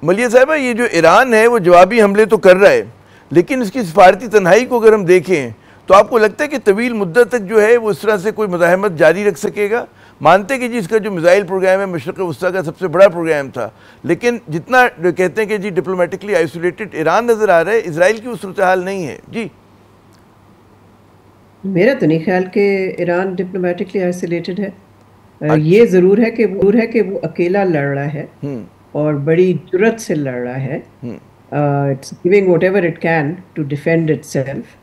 ملیہ صاحبہ یہ جو ایران ہے وہ جوابی حملے تو کر رہا ہے، لیکن اس کی سفارتی تنہائی کو اگر ہم دیکھیں تو آپ کو لگتا ہے کہ طویل مدت تک جو ہے وہ اس طرح سے کوئی مزاحمت جاری رکھ سکے گا؟ مانتے کہ جی اس کا جو میزائل پروگرام ہے مشرق وسطیٰ کا سب سے بڑا پروگرام تھا، لیکن جتنا کہتے ہیں کہ جی ڈپلومیٹکلی آئسولیٹڈ ایران نظر آ رہا ہے، اسرائیل کی وہ صورتحال نہیں ہے جی۔ میرا تو نہیں خیال کہ ایران ڈپلومیٹکلی آئسولیٹڈ ہے۔ یہ ضرور ہے کہ وہ اکیلا لڑ رہا ہے اور بڑی جرت سے لڑ رہا ہے، it's giving whatever it can to defend itself,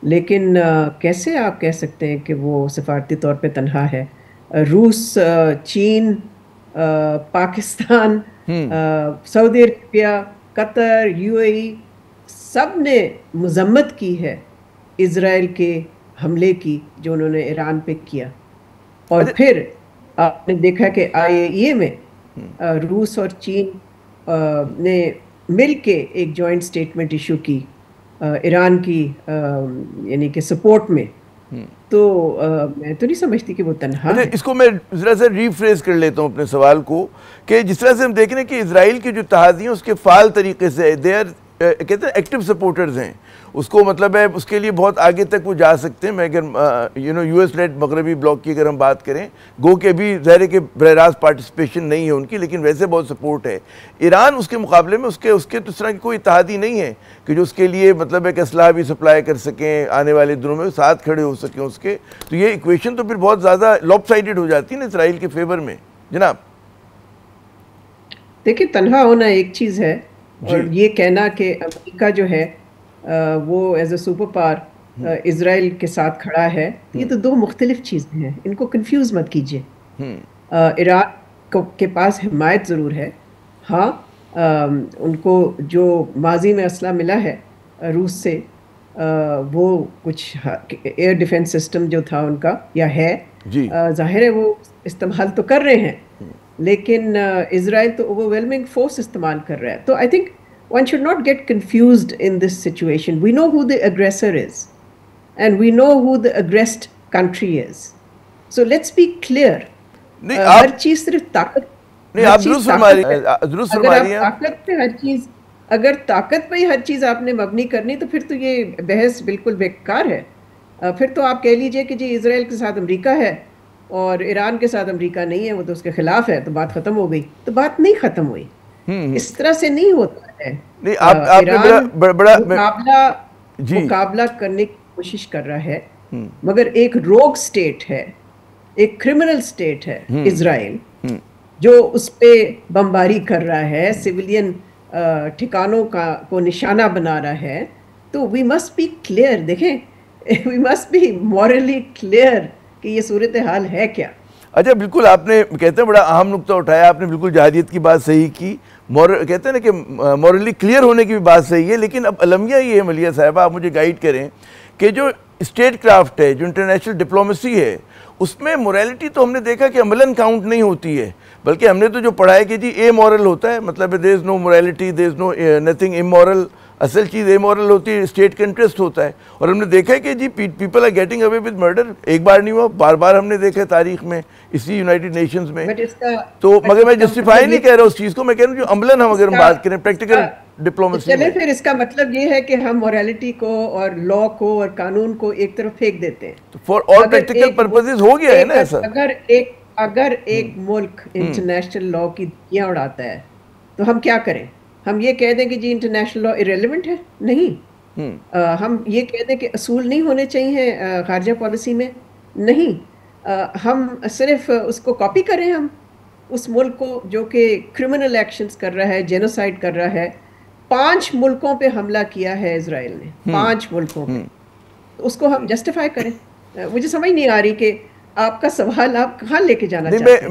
لیکن کیسے آپ کہہ سکتے ہیں کہ وہ سفارتی طور پہ تنہا ہے؟ روس، چین، پاکستان، سعودی عربیہ، قطر، یو اے ای، سب نے مذمت کی ہے اسرائیل کے حملے کی جو انہوں نے ایران پہ کیا، اور پھر آپ نے دیکھا کہ IAEA میں روس اور چین نے مل کے ایک جوائنٹ سٹیٹمنٹ ایشو کی ایران کی یعنی کہ سپورٹ میں، تو میں تو نہیں سمجھتی کہ وہ تنہا ہے۔ اس کو میں ذرا سا ریفریز کر لیتا ہوں اپنے سوال کو، کہ جس طرح سے ہم دیکھ رہے ہیں کہ اسرائیل کی جو اتحادی ہیں اس کے فعال طریقے سے دے آر کہتے ہیں ایکٹیو سپورٹرز ہیں، اس کو مطلب ہے اس کے لیے بہت آگے تک وہ جا سکتے ہیں۔ میں اگر یو ایس لیڈ مغربی بلاک کی اگر ہم بات کریں، گو کہ ابھی ظاہر ہے کہ براہ راست پارٹیسپیشن نہیں ہے ان کی، لیکن ویسے بہت سپورٹ ہے۔ ایران اس کے مقابلے میں اس کے تو اس طرح کی کوئی اتحادی نہیں ہے کہ جو اس کے لیے مطلب ہے کہ اسلحہ بھی سپلائی کر سکیں، آنے والے دنوں میں ساتھ کھڑے ہو سکیں اس کے، تو یہ ایکویشن تو پھر بہت زیادہ لاپ سائڈڈ ہو جاتی ہے نا اسرائیل کے فیور میں جناب۔ دیکھیں تنہا ہونا ایک چیز ہے، اور یہ کہنا کہ امریکہ جو ہے وہ ایز اے سپر پاور اسرائیل کے ساتھ کھڑا ہے، یہ تو دو مختلف چیزیں ہیں، ان کو کنفیوز مت کیجیے۔ ایران کے پاس حمایت ضرور ہے، ہاں ان کو جو ماضی میں اسلحہ ملا ہے روس سے، وہ کچھ ایئر ڈیفنس سسٹم جو تھا ان کا یا ہے، ظاہر ہے وہ استعمال تو کر رہے ہیں، لیکن اسرائیل تو اوورwhelming فورس استعمال کر رہا ہے۔ تو I think one should not get confused in this situation. We know who the aggressor is, and we know who the aggressed country is. So let's be clear. ہر چیز صرف طاقت، اگر طاقت پہ ہی ہر چیز آپ نے مبنی کرنی تو پھر تو یہ بحث بالکل بیکار ہے۔ پھر تو آپ کہہ لیجئے کہ جی اسرائیل کے ساتھ امریکہ ہے اور ایران کے ساتھ امریکہ نہیں ہے، وہ تو اس کے خلاف ہے، تو بات ختم ہو گئی۔ تو بات نہیں ختم ہوئی، اس طرح سے نہیں ہوتا ہے۔ ایران مقابلہ کرنے کی کوشش کر رہا ہے، مگر ایک روگ سٹیٹ ہے، ایک کرمنل سٹیٹ ہے اسرائیل، جو اس پہ بمباری کر رہا ہے، سویلین ٹھکانوں کو نشانہ بنا رہا ہے۔ تو وی مسٹ بی کلیئر، دیکھیں we must be morally clear کہ یہ صورتحال ہے کیا۔ اچھا بالکل، آپ نے کہتے ہیں بڑا اہم نقطہ اٹھایا آپ نے، بالکل جہادیت کی بات صحیح کی، کہتے ہیں نا کہ مورلی کلیئر ہونے کی بھی بات صحیح ہے، لیکن اب المیہ یہ ہے ملیہ صاحبہ، آپ مجھے گائیڈ کریں کہ جو اسٹیٹ کرافٹ ہے، جو انٹرنیشنل ڈپلومیسی ہے، اس میں موریلٹی تو ہم نے دیکھا کہ عملاً کاؤنٹ نہیں ہوتی ہے، بلکہ ہم نے تو جو پڑھا ہے کہ جی اے مورل ہوتا ہے، مطلب دیر از نو موریلٹی، دیر از نو نتھنگ امورل، اصل چیز اے مورل ہوتی ہے، اسٹیٹ کا انٹرسٹ ہوتا ہے۔ اور ہم نے دیکھا ہے کہ جی people are getting away with murder, ایک بار نہیں ہوا، بار بار ہم نے دیکھا ہے تاریخ میں، اسی یونائٹڈ نیشنز میں۔ تو مگر میں جسٹیفائی نہیں کہہ رہا اس چیز کو، میں کہہ رہا ہوں جو عملاً ہم اگر ہم بات کریں پریکٹیکل ڈپلومیسی میں، پھر اس کا مطلب یہ ہے کہ ہم موریلٹی کو اور لا کو اور قانون کو ایک طرف پھینک دیتے ہیں۔ فار آل پریکٹیکل پرپزز ہو گیا ہے نا ایسا۔ اگر ایک ملک انٹرنیشنل لا کی دھجیاں اڑاتا ہے تو ہم کیا کریں؟ ہم یہ کہہ دیں کہ جی انٹرنیشنل لا irrelevant ہے؟ نہیں۔ ہم یہ کہہ دیں کہ اصول نہیں ہونے چاہیے خارجہ پالیسی میں؟ نہیں۔ ہم صرف اس کو کاپی کریں، ہم اس ملک کو جو کہ کرمنل ایکشنز کر رہا ہے، جینوسائڈ کر رہا ہے، 5 ملکوں پہ حملہ کیا ہے اسرائیل نے، 5 ملکوں پہ، تو اس کو ہم جسٹیفائی کریں؟ مجھے سمجھ نہیں آ رہی کہ آپ کا سوال آپ کہاں لے کے جانا چاہتے ہیں؟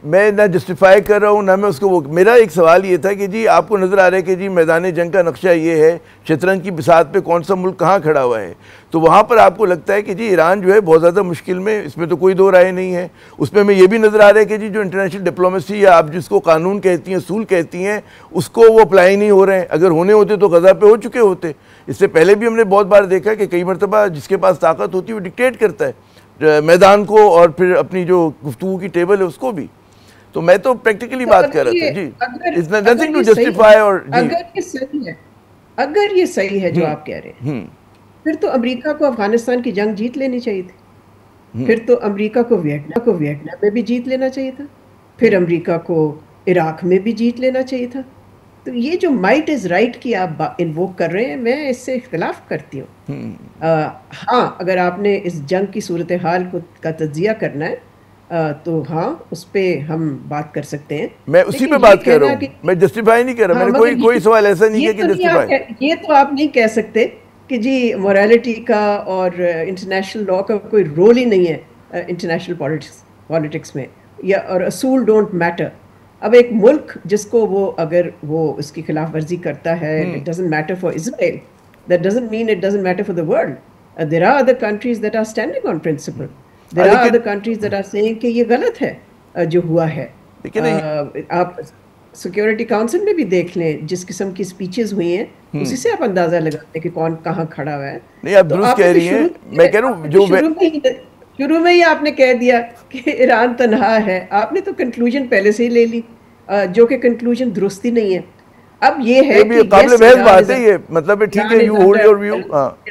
میں نہ جسٹیفائی کر رہا ہوں نہ میں اس کو میرا ایک سوال یہ تھا کہ جی آپ کو نظر آ رہا ہے کہ جی میدان جنگ کا نقشہ یہ ہے، شطرنج کی بساط پہ کون سا ملک کہاں کھڑا ہوا ہے، تو وہاں پر آپ کو لگتا ہے کہ جی ایران جو ہے بہت زیادہ مشکل میں، اس میں تو کوئی دو رائے نہیں ہے۔ اس میں یہ بھی نظر آ رہا ہے کہ جی جو انٹرنیشنل ڈپلومیسی یا آپ جس کو قانون کہتی ہیں، اصول کہتی ہیں، اس کو وہ اپلائی نہیں ہو رہے ہیں، اگر ہونے ہوتے تو غزہ پہ ہو چکے ہوتے۔ اس سے پہلے بھی ہم نے بہت بار دیکھا کہ کئی مرتبہ جس کے پاس طاقت ہوتی ہے وہ ڈکٹیٹ کرتا ہے میدان کو اور پھر اپنی جو گفتگو کی ٹیبل ہے اس کو بھی۔ تو میں تو پریکٹیکلی بات کر رہا تھا جی، it's nothing to justify اور اگر یہ صحیح ہے جو آپ کہہ رہے ہیں، پھر تو امریکہ کو افغانستان کی جنگ جیت لینی چاہیے تھی، پھر تو امریکہ کو ویتنام میں بھی جیت لینا چاہیے تھا، پھر امریکہ کو عراق میں بھی جیت لینا چاہیے تھا. تو یہ جو مائٹ از رائٹ کی آپ انووک کر رہے ہیں، میں اس سے اختلاف کرتی ہوں. ہاں، اگر آپ نے اس جنگ کی صورتحال کا تجزیہ کرنا ہے تو ہاں اس پہ ہم بات کر سکتے ہیں. میں اسی پہ بات کر رہا ہوں، میں جسٹیفائی نہیں کر رہا، میں نے کوئی سوال ایسا نہیں کیا کہ جسٹیفائی. یہ تو آپ نہیں کہہ سکتے کہ جی موریلٹی کا اور انٹرنیشنل لاء کا کوئی رول ہی نہیں ہے انٹرنیشنل پالیٹکس میں، یا اور اصول ڈونٹ میٹر. اب ایک ملک جس کو اگر وہ اس کی خلاف ورزی کرتا ہے، it doesn't matter for Israel, that doesn't mean it doesn't matter for the world. There are other countries that are standing on principle. There are other countries that are saying کہ یہ غلط ہے جو ہوا ہے. آپ سیکورٹی کاؤنسل میں بھی دیکھ لیں جس قسم کی سپیچز ہوئی ہیں، اسی سے آپ اندازہ لگاتے ہیں کہ کون کہاں کھڑا ہوا ہے. نہیں، آپ درست کہہ رہی ہیں. میں کہہ رہا ہوں جو شروع میں ہی آپ نے کہہ دیا کہ ایران تنہا ہے. آپ نے تو کنکلوژن پہلے سے ہی لے لی، جو کہ کنکلوژن درست ہی نہیں ہے. اب یہ ہے کہ قابل بحث بات ہے، یہ مطلب ہے ٹھیک ہے، you hold your view.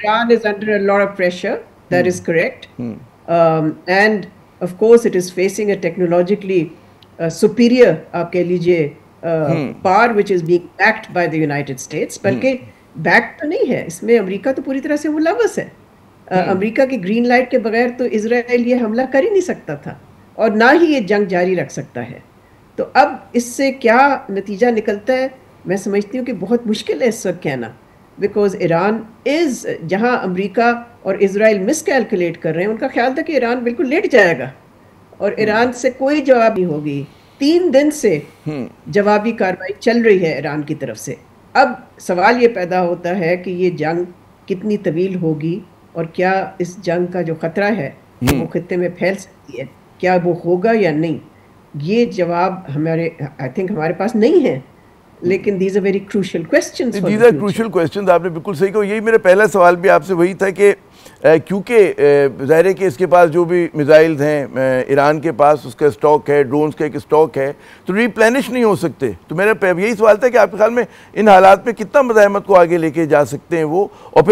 Iran is under a lot of pressure, that is correct. And of course it is facing a technologically superior آپ کہہ لیجئے power which is being backed by the United States. بلکہ back تو نہیں ہے، اس میں امریکہ تو پوری طرح سے ملوث ہے. امریکہ کی گرین لائٹ کے بغیر تو اسرائیل یہ حملہ کر ہی نہیں سکتا تھا، اور نہ ہی یہ جنگ جاری رکھ سکتا ہے. تو اب اس سے کیا نتیجہ نکلتا ہے، میں سمجھتی ہوں کہ بہت مشکل ہے اس وقت کہنا، بیکاز ایران از، جہاں امریکہ اور اسرائیل مس کیلکولیٹ کر رہے ہیں، ان کا خیال تھا کہ ایران بالکل لیٹ جائے گا اور ایران سے کوئی جواب نہیں ہوگی. 3 دن سے جوابی کارروائی چل رہی ہے ایران کی طرف سے. اب سوال یہ پیدا ہوتا ہے کہ یہ جنگ کتنی طویل ہوگی، اور کیا اس جنگ کا جو خطرہ ہے وہ خطے میں پھیل سکتی ہے، کیا وہ ہوگا یا نہیں. یہ جواب آئی تھنک ہمارے پاس نہیں ہے، لیکن these are very crucial questions. These are crucial questions, آپ نے بالکل صحیح کہا. یہی میرا پہلا سوال بھی آپ سے وہی تھا کہ کیونکہ ظاہر ہے کہ اس کے پاس جو بھی میزائلز ہیں، ایران کے پاس اس کا اسٹاک ہے، ڈرونز کا ایک اسٹاک ہے، تو ریپلینش نہیں ہو سکتے. تو میرا یہی سوال تھا کہ آپ کے خیال میں ان حالات میں کتنا مزاحمت کو آگے لے کے جا سکتے ہیں وہ، اور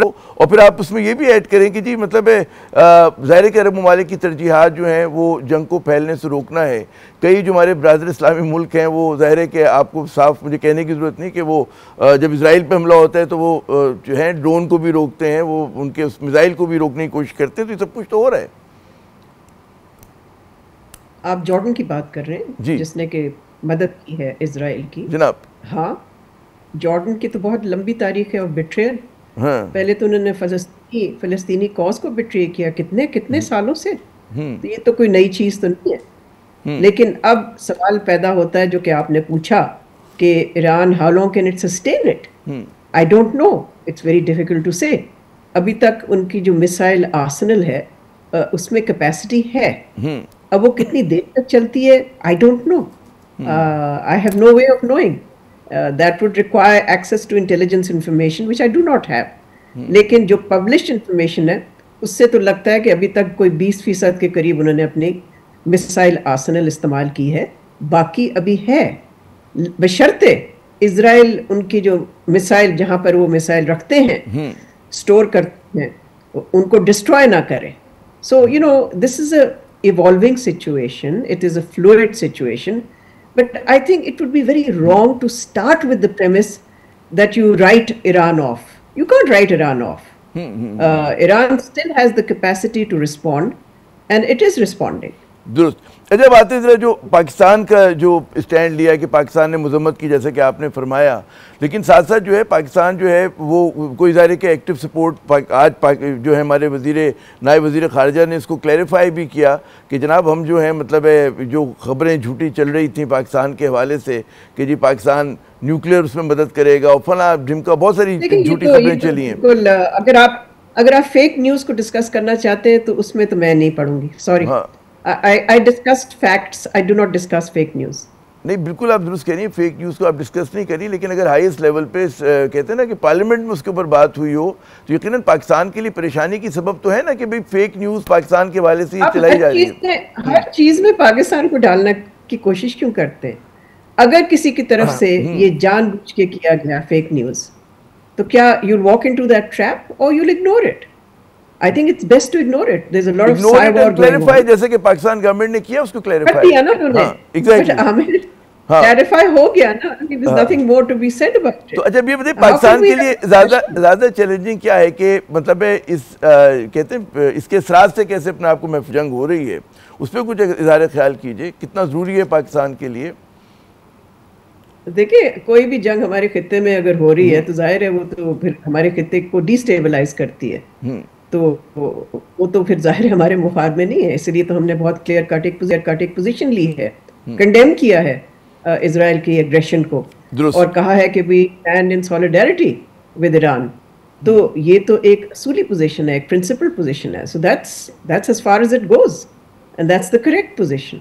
پھر آپ اس میں یہ بھی ایڈ کریں کہ جی مطلب ظاہر ہے کہ عرب ممالک کی ترجیحات جو ہیں وہ جنگ کو پھیلنے سے روکنا ہے. کئی جو ہمارے برادر اسلامی ملک ہیں وہ ظاہر ہے کہ آپ کو صاف مجھے کہنے کی ضرورت نہیں کہ وہ جب اسرائیل پہ حملہ ہوتا ہے تو وہ جو ہیں ڈرون کو بھی روکتے ہیں، وہ ان کے اس میزائل کو بھی روکنے کی کوشش کرتے ہیں. تو یہ سب کچھ تو ہو رہا ہے. آپ جارڈن کی بات کر رہے ہیں جی، جس نے کہ مدد کی ہے اسرائیل کی. جناب ہاں، جارڈن کی تو بہت لمبی تاریخ ہے اور بٹریل. پہلے تو انہوں نے فلسطینی کاز کو بٹرے کیا کتنے سالوں سے. تو یہ تو کوئی نئی چیز تو نہیں ہے. لیکن اب سوال پیدا ہوتا ہے جو کہ آپ نے پوچھا کہ Iran how long can it sustain it? I don't know. It's very difficult to say. ابھی تک ان کی جو میسائل آرسنل ہے اس میں کیپیسٹی ہے. اب وہ کتنی دیر تک چلتی ہے I don't know. I have no way of knowing. That would require access to intelligence information which I do not have. لیکن جو پبلشڈ انفارمیشن ہے اس سے تو لگتا ہے کہ ابھی تک کوئی 20% کے قریب انہوں نے اپنی مسائل آرسنل استعمال کی ہے. باقی ابھی ہے، بشرطے اسرائیل ان کی جو مسائل جہاں پر وہ مسائل رکھتے ہیں، اسٹور کرتے ہیں، ان کو ڈسٹروائے نہ کرے. So you know this is a evolving situation, it is a fluid situation. But I think it would be very wrong to start with the premise that you write Iran off. You can't write Iran off. Iran still has the capacity to respond, and it is responding. درست. اچھا، بات ہے ذرا جو پاکستان کا جو stand لیا کہ پاکستان نے مذمت کی جیسے کہ آپ نے فرمایا، لیکن ساتھ ساتھ جو ہے پاکستان جو ہے وہ کوئی ظاہر کہ ایکٹیو سپورٹ آج جو ہے ہمارے نائب وزیر خارجہ نے اس کو کلیریفائی بھی کیا کہ جناب ہم جو ہیں مطلب ہے جو خبریں جھوٹی چل رہی تھیں پاکستان کے حوالے سے کہ جی پاکستان نیوکلیئر اس میں مدد کرے گا اور فلاں جن کا بہت ساری جھوٹی خبریں چلی ہیں. اگر آپ فیک نیوز کو ڈسکس کرنا چاہتے ہیں تو اس میں تو میں نہیں پڑھوں گی، sorry. I discussed facts. I do not discuss fake news. نہیں، بالکل آپ درست کہہ رہی ہیں، فیک نیوز کو آپ ڈسکس نہیں کری، لیکن اگر ہائیسٹ لیول پہ کہتے ہیں نا کہ پارلیمنٹ میں اس کے اوپر بات ہوئی ہو تو یقیناً پاکستان کے لیے پریشانی کی سبب تو ہے نا کہ بھئی فیک نیوز پاکستان کے حوالے سے چلائی جا رہی ہے. ہر چیز میں پاکستان کو ڈالنا کی کوشش کیوں کرتے ہیں؟ اگر کسی کی طرف سے یہ جان بوجھ کے کیا گیا فیک نیوز تو کیا you'll walk into that trap or you'll ignore it? I think it's best to ignore it. There's a lot of Ignore it cyber and clarify, جیسے کہ پاکستان گورنمنٹ نے کیا اس کو کلیریفائی کر دیا نا انہوں نے. ایگزیکٹلی کلیریفائی ہو گیا نا. There's nothing more to be said about it. تو اچھا یہ بتائیے پاکستان کے لیے زیادہ چیلنجنگ کیا ہے کہ مطلب اس کہتے ہیں اس کے اثرات سے کیسے اپنے آپ کو محفوظ جنگ ہو رہی ہے اس پہ کچھ اظہار خیال کیجئے کتنا ضروری ہے پاکستان کے لیے؟ دیکھیں کوئی بھی جنگ ہمارے خطے میں اگر ہو رہی ہے تو ظاہر ہے وہ تو پھر ہمارے خطے کو ڈیسٹیبلائز کرتی ہے تو وہ تو پھر ظاہر ہمارے مفاد میں نہیں ہے. اس لیے تو ہم نے بہت کلیئر کٹ ایک پوزیشن لی ہے, کنڈیم کیا ہے اسرائیل کی ایگریشن کو اور کہا ہے کہ we stand in solidarity with Iran. تو یہ تو ایک اصولی پوزیشن ہے, ایک پرنسپل پوزیشن ہے. So that's as far as it goes and that's the correct position.